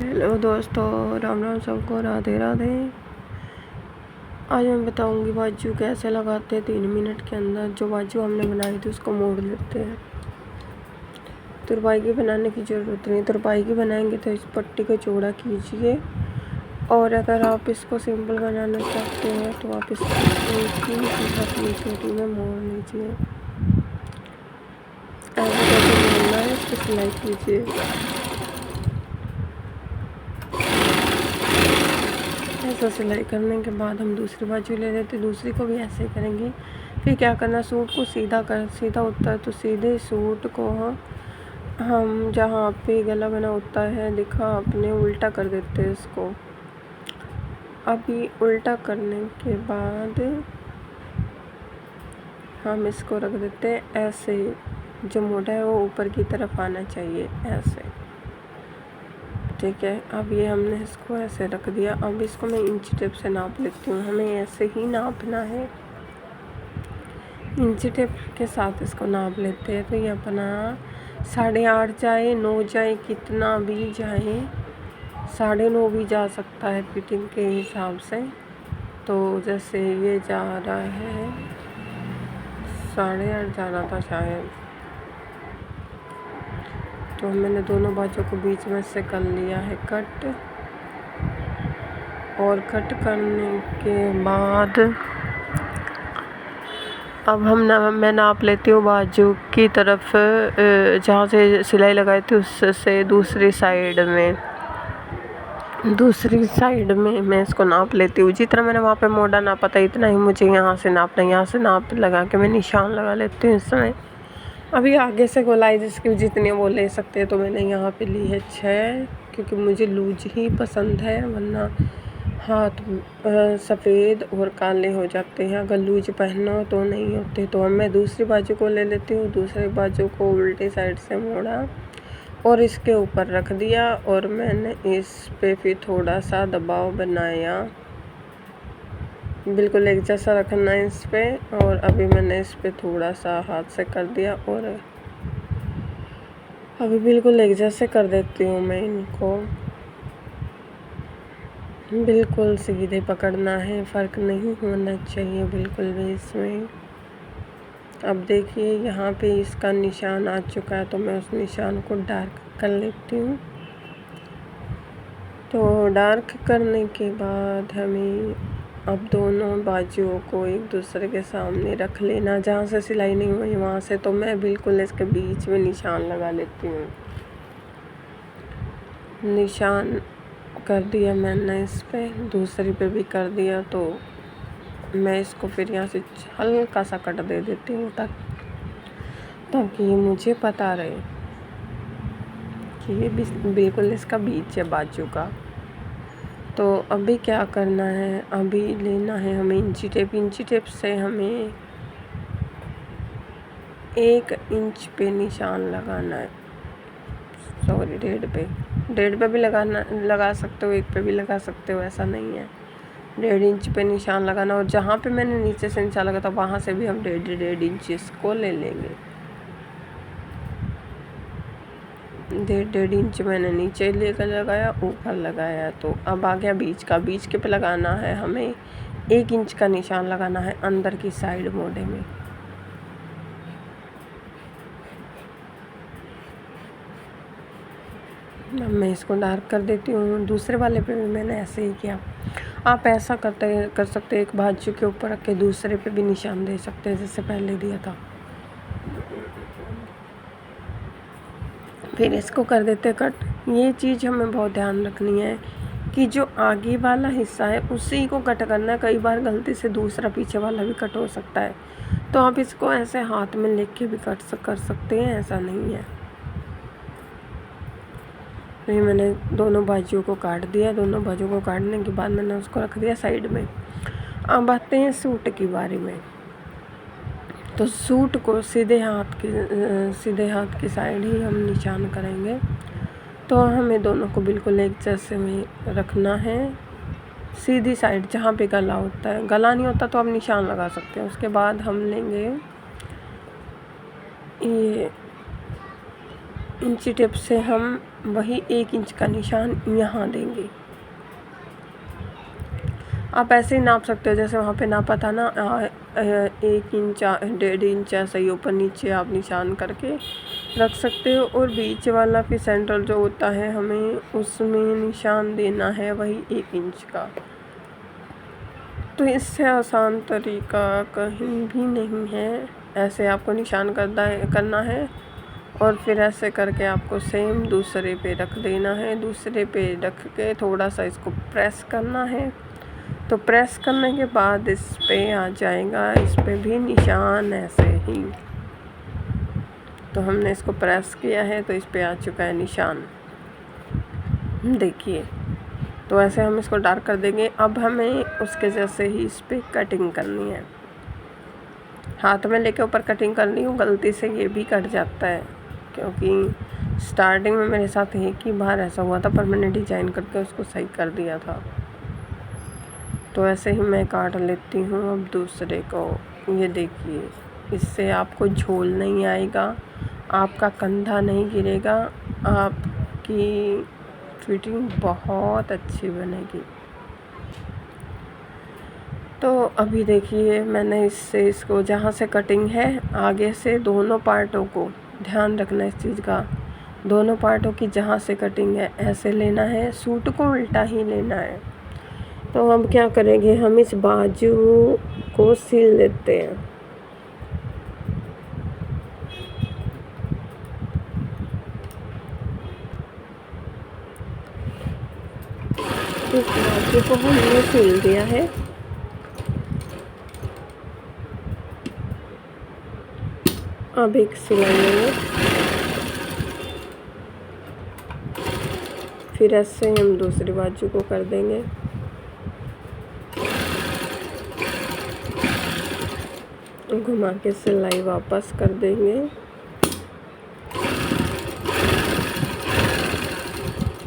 Hello दोस्तों, राम राम सबको, राधे राधे। आज मैं बताऊंगी बाजू कैसे लगाते हैं 3 मिनट के अंदर। जो बाजू हमने बनाई थी उसको मोड़ लेते हैं। तुरपाई की बनाने की ज़रूरत नहीं। तुरपाई की बनाएंगे तो इस पट्टी को चौड़ा कीजिए, और अगर आप इसको सिंपल बनाना चाहते हैं तो आप इसकी अपनी छोटी में मोड़ लीजिए। ऐसे करके मोड़ना है, इसको सिलाई कीजिए। ऐसा सिलाई करने के बाद हम दूसरी बाजू ले लेते, दूसरी को भी ऐसे ही करेंगे। फिर क्या करना, सूट को सीधा होता है तो सीधे सूट को हम जहाँ पे गला बना होता है दिखा अपने, उल्टा कर देते हैं इसको। अभी उल्टा करने के बाद हम इसको रख देते हैं ऐसे। जो मोटा है वो ऊपर की तरफ आना चाहिए, ऐसे। ठीक है, अब ये हमने इसको ऐसे रख दिया। अब इसको मैं इंची टेप से नाप लेती हूँ। हमें ऐसे ही नापना है, इंची टेप के साथ इसको नाप लेते हैं। तो ये अपना 8.5 जाए, 9 जाए, कितना भी जाए, 9.5 भी जा सकता है फिटिंग के हिसाब से। तो जैसे ये जा रहा है 8.5 जा रहा था शायद, तो मैंने दोनों बाजू को बीच में से कर लिया है कट। और कट करने के बाद अब मैं नाप लेती हूँ बाजू की तरफ, जहाँ से सिलाई लगाई थी उससे दूसरी साइड में मैं इसको नाप लेती हूँ। जितना मैंने वहाँ पे मोड़ा नापा था इतना ही मुझे यहाँ से नापना है। यहाँ से नाप लगा के मैं निशान लगा लेती हूँ इसमें। अभी आगे से गोलाई जिसकी जितनी वो ले सकते हैं, तो मैंने यहाँ पे ली है 6, क्योंकि मुझे लूज ही पसंद है, वरना हाथ सफ़ेद और काले हो जाते हैं अगर लूज पहनो तो नहीं होते। तो अब मैं दूसरी बाजू को ले लेती हूँ। दूसरी बाजू को उल्टी साइड से मोड़ा और इसके ऊपर रख दिया, और मैंने इस पे फिर थोड़ा सा दबाव बनाया। बिल्कुल एक जैसा रखना है इस पे। और अभी मैंने इस पे थोड़ा सा हाथ से कर दिया, और अभी बिल्कुल एक जैसे कर देती हूँ मैं इनको। बिल्कुल सीधे पकड़ना है, फ़र्क नहीं होना चाहिए बिल्कुल भी इसमें। अब देखिए यहाँ पे इसका निशान आ चुका है, तो मैं उस निशान को डार्क कर लेती हूँ। तो डार्क करने के बाद हमें अब दोनों बाजुओं को एक दूसरे के सामने रख लेना। जहाँ से सिलाई नहीं हुई वहाँ से तो मैं बिल्कुल इसके बीच में निशान लगा लेती हूँ। निशान कर दिया मैंने इस पे, दूसरी पे भी कर दिया। तो मैं इसको फिर यहाँ से हल्का सा कट दे देती हूँ ताकि ये मुझे पता रहे कि ये बिल्कुल इसका बीच है बाजू का। तो अभी क्या करना है, अभी लेना है हमें इंची टेप। इंची टेप से हमें 1 इंच पे निशान लगाना है। सॉरी, 1.5 पे भी लगा सकते हो, 1 पे भी लगा सकते हो, ऐसा नहीं है। 1.5 इंच पे निशान लगाना, और जहाँ पे मैंने नीचे से निशान लगा था वहाँ से भी हम 1.5 इंच इसको ले लेंगे। 1.5 इंच मैंने नीचे लेकर लगाया, ऊपर लगाया। तो अब आ गया बीच के पे लगाना है हमें 1 इंच का निशान लगाना है अंदर की साइड मोड़े में। अब मैं इसको डार्क कर देती हूँ। दूसरे वाले पे भी मैंने ऐसे ही किया। आप ऐसा कर सकते हैं, एक बाजू के ऊपर रख के दूसरे पे भी निशान दे सकते हैं, जैसे पहले दिया था। फिर इसको कर देते कट। ये चीज़ हमें बहुत ध्यान रखनी है कि जो आगे वाला हिस्सा है उसी को कट करना है। कई बार गलती से दूसरा पीछे वाला भी कट हो सकता है, तो आप इसको ऐसे हाथ में लेके भी कर सकते हैं, ऐसा नहीं है। फिर मैंने दोनों बाजुओं को काट दिया। दोनों बाजुओं को काटने के बाद मैंने उसको रख दिया साइड में। अब आते हैं सूट की बारी में। तो सूट को सीधे हाथ की साइड ही हम निशान करेंगे। तो हमें दोनों को बिल्कुल एक जैसे में रखना है। सीधी साइड जहाँ पे गला होता है, गला नहीं होता तो आप निशान लगा सकते हैं। उसके बाद हम लेंगे ये इंची टेप से हम वही 1 इंच का निशान यहाँ देंगे। आप ऐसे ही नाप सकते हो जैसे वहाँ पे नापा था ना, 1 इंच 1.5 इंच ऐसे ही ऊपर नीचे आप निशान करके रख सकते हो। और बीच वाला फिर सेंटर जो होता है हमें उसमें निशान देना है वही 1 इंच का। तो इससे आसान तरीका कहीं भी नहीं है। ऐसे आपको निशान करना है और फिर ऐसे करके आपको सेम दूसरे पे रख देना है। दूसरे पे रख के थोड़ा सा इसको प्रेस करना है। तो प्रेस करने के बाद इस पे आ जाएगा, इस पे भी निशान ऐसे ही। तो हमने इसको प्रेस किया है तो इस पे आ चुका है निशान, देखिए। तो ऐसे हम इसको डार्क कर देंगे। अब हमें उसके जैसे ही इस पे कटिंग करनी है। हाथ में लेके ऊपर कटिंग करनी हो, गलती से ये भी कट जाता है क्योंकि स्टार्टिंग में मेरे साथ एक ही बार ऐसा हुआ था, पर मैंने डिजाइन करके उसको सही कर दिया था। तो ऐसे ही मैं काट लेती हूँ अब दूसरे को। ये देखिए, इससे आपको झोल नहीं आएगा, आपका कंधा नहीं गिरेगा, आपकी फिटिंग बहुत अच्छी बनेगी। तो अभी देखिए मैंने इसको जहाँ से कटिंग है आगे से दोनों पार्टों को ध्यान रखना इस चीज़ का, दोनों पार्टों की जहाँ से कटिंग है ऐसे लेना है, सूट को उल्टा ही लेना है। तो हम क्या करेंगे, हम इस बाजू को सिल लेते हैं। इस बाजू को हमने सिल दिया है। अब एक सिलाई लेंगे, फिर ऐसे हम दूसरी बाजू को कर देंगे। घुमा के सिलाई वापस कर देंगे।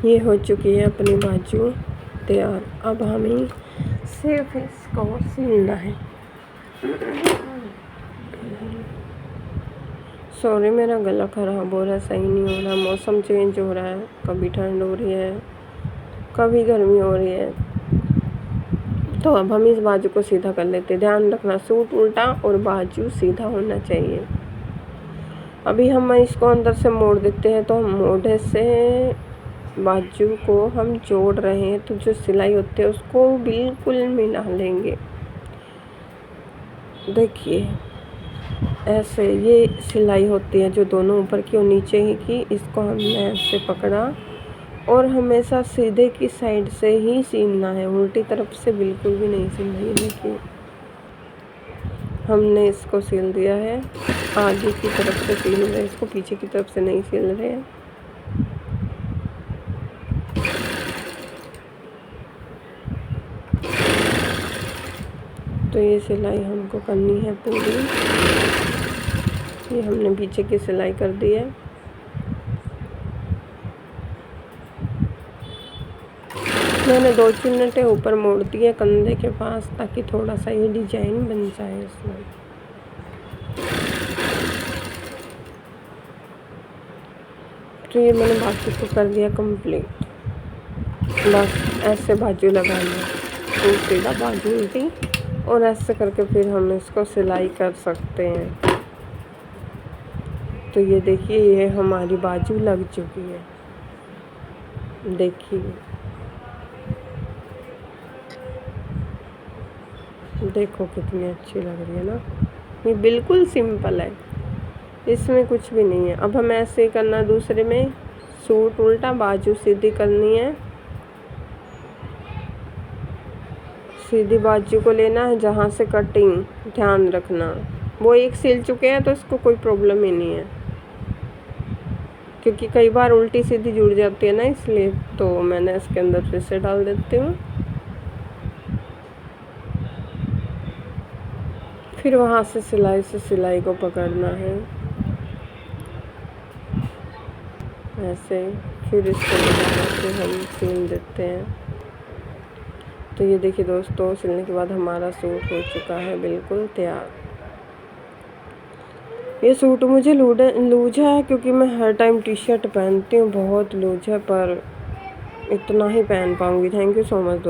ये हो चुकी है अपनी बाजू तैयार। अब हमें सिर्फ इसको सिलना है। सॉरी, मेरा गला ख़राब हो रहा है, सही नहीं हो रहा। मौसम चेंज हो रहा है, कभी ठंड हो रही है, कभी गर्मी हो रही है। तो अब हम इस बाजू को सीधा कर लेते हैं। ध्यान रखना, सूट उल्टा और बाजू सीधा होना चाहिए। अभी हम इसको अंदर से मोड़ देते हैं। तो मोड़े से बाजू को हम जोड़ रहे हैं, तो जो सिलाई होती है उसको बिल्कुल मिला लेंगे। देखिए ऐसे ये सिलाई होती है जो दोनों ऊपर की और नीचे ही की। इसको हमने ऐसे पकड़ा और हमेशा सीधे की साइड से ही सीलना है, उल्टी तरफ से बिल्कुल भी नहीं सीलना है। देखिए हमने इसको सील दिया है, आगे की तरफ से सील रहे हैं इसको, पीछे की तरफ से नहीं सील रहे हैं। तो ये सिलाई हमको करनी है पूरी। ये हमने पीछे की सिलाई कर दी है। मैंने 2 चुन्नटें ऊपर मोड़ दी है कंधे के पास, ताकि थोड़ा सा ये डिजाइन बन जाए इसमें। तो ये मैंने बाजू को कर दिया कंप्लीट। बस ऐसे बाजू लगानी है, तो सीधा बाजू उल्टी, और ऐसे करके फिर हम इसको सिलाई कर सकते हैं। तो ये देखिए, ये हमारी बाजू लग चुकी है। देखिए देखो कितनी अच्छी लग रही है ना। ये बिल्कुल सिंपल है, इसमें कुछ भी नहीं है। अब हमें ऐसे ही करना है दूसरे में, सूट उल्टा, बाजू सीधी करनी है। सीधी बाजू को लेना है जहाँ से कटिंग, ध्यान रखना। वो एक सिल चुके हैं तो इसको कोई प्रॉब्लम ही नहीं है, क्योंकि कई बार उल्टी सीधी जुड़ जाती है ना, इसलिए तो मैंने इसके अंदर फिर से डाल देती हूँ। फिर वहाँ से सिलाई को पकड़ना है ऐसे, फिर इसको दोबारा से हम सिल देते हैं। तो ये देखिए दोस्तों, सिलने के बाद हमारा सूट हो चुका है बिल्कुल तैयार। ये सूट मुझे लूज है क्योंकि मैं हर टाइम टी शर्ट पहनती हूँ, बहुत लूज है, पर इतना ही पहन पाऊँगी। थैंक यू सो मच दोस्त।